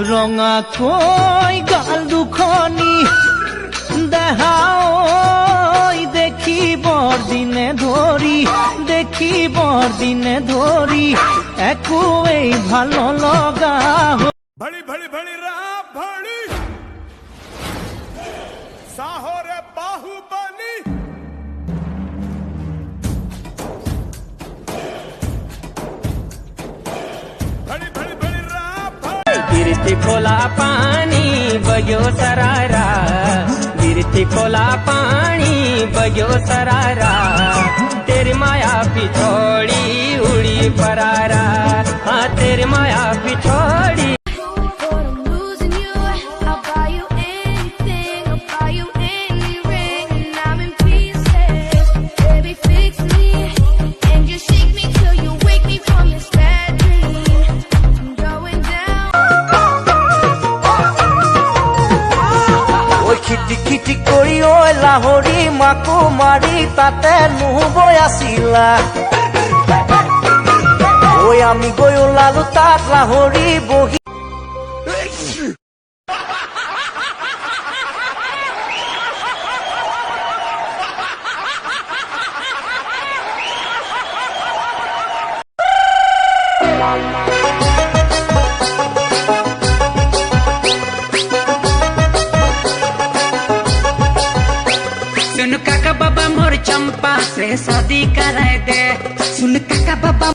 ৰঙা কৈ গাল দুখনি দেহাও দেখি বৰদিনে ধৰি একোৱেই ভাল লগা भड़ी भड़ी भड़ी रहा भड़ी साहोरे बाहुबली भड़ी भड़ी भड़ी रहा भड़ी गिरती खोला पानी बग्यो सरारा गिरती खोला पानी बग्यो सरारा तेरी माया पिछोड़ी उड़ी परारा हाँ तेरी माया पिछोड़ी খিটি খিটি কৰি ঐ লাহৰি মাকো মাৰি তাতে নুবৈ আছিলা ঐ আমি গৈ ওলালো তাত লাহৰি বহি सुन काका बाबा मोर चंपा से शादी कराए दे सुन काका बाबा